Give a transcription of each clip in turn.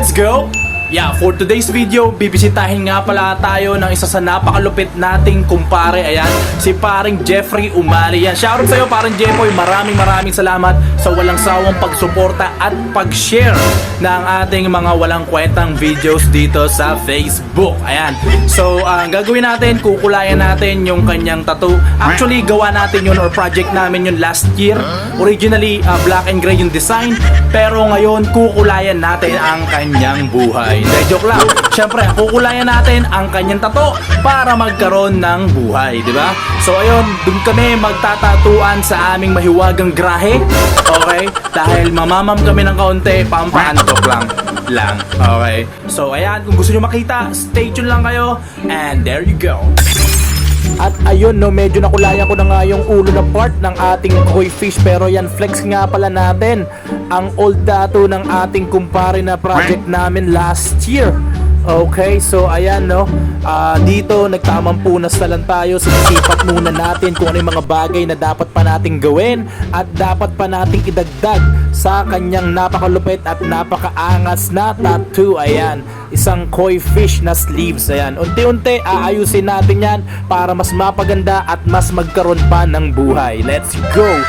let's go! Yeah, for today's video, bibisitahin nga pala tayo ng isa sa napakalupit nating kumpare. Ayan, si paring Jeffrey Umali. Yan, shoutout sa'yo paring Jeffoy. Maraming salamat sa walang sawang pagsuporta at pag-share ng ating mga walang kwentang videos dito sa Facebook. Ayan, so ang gagawin natin, kukulayan natin yung kanyang tattoo. Actually, gawa natin yun or project namin yun last year. Originally, black and gray yung design. Pero ngayon, kukulayan natin ang kanyang buhay. Hindi, joke lang. Siyempre, kukulayan natin ang kanyang tato para magkaroon ng buhay, di ba? So ayun, dun kami magtatatuan sa aming mahiwagang grahe. Okay? Dahil mamamam kami ng kaunti, pampaantok lang. Okay? So ayan, kung gusto nyo makita, stay tuned lang kayo. And there you go. At ayun no, medyo nakulayan ko na nga yung ulo na part ng ating koi fish. Pero yan, flex nga pala natin ang old tattoo ng ating kumpare na project namin last year. Okay, so ayan no, dito nagtamang punas na lang tayo. Sinisipat muna natin kung ano yung mga bagay na dapat pa nating gawin at dapat pa nating idagdag sa kanyang napakalupit at napakaangas na tattoo. Ayan, isang koi fish na sleeves. Ayan, unti-unti aayusin natin yan para mas mapaganda at mas magkaroon pa ng buhay. Let's go!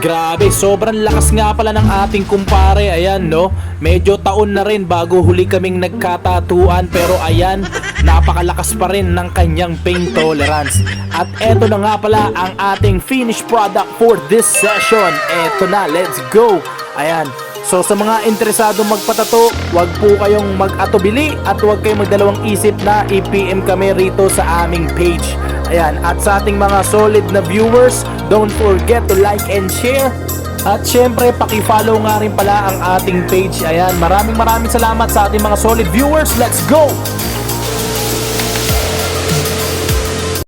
Grabe, sobrang lakas nga pala ng ating kumpare. Ayan no, medyo taon na rin bago huli kaming nagkatatuan. Pero ayan, napakalakas pa rin ng kanyang pain tolerance. At eto na nga pala ang ating finished product for this session. Eto na, let's go. Ayan, so sa mga interesado magpatato, wag po kayong mag-atubili at wag kayong magdalawang isip na i-PM kami rito sa aming page. Ayan, at sa ating mga solid na viewers, don't forget to like and share. At syempre, paki-follow nga rin pala ang ating page. Ayan, maraming salamat sa ating mga solid viewers. Let's go!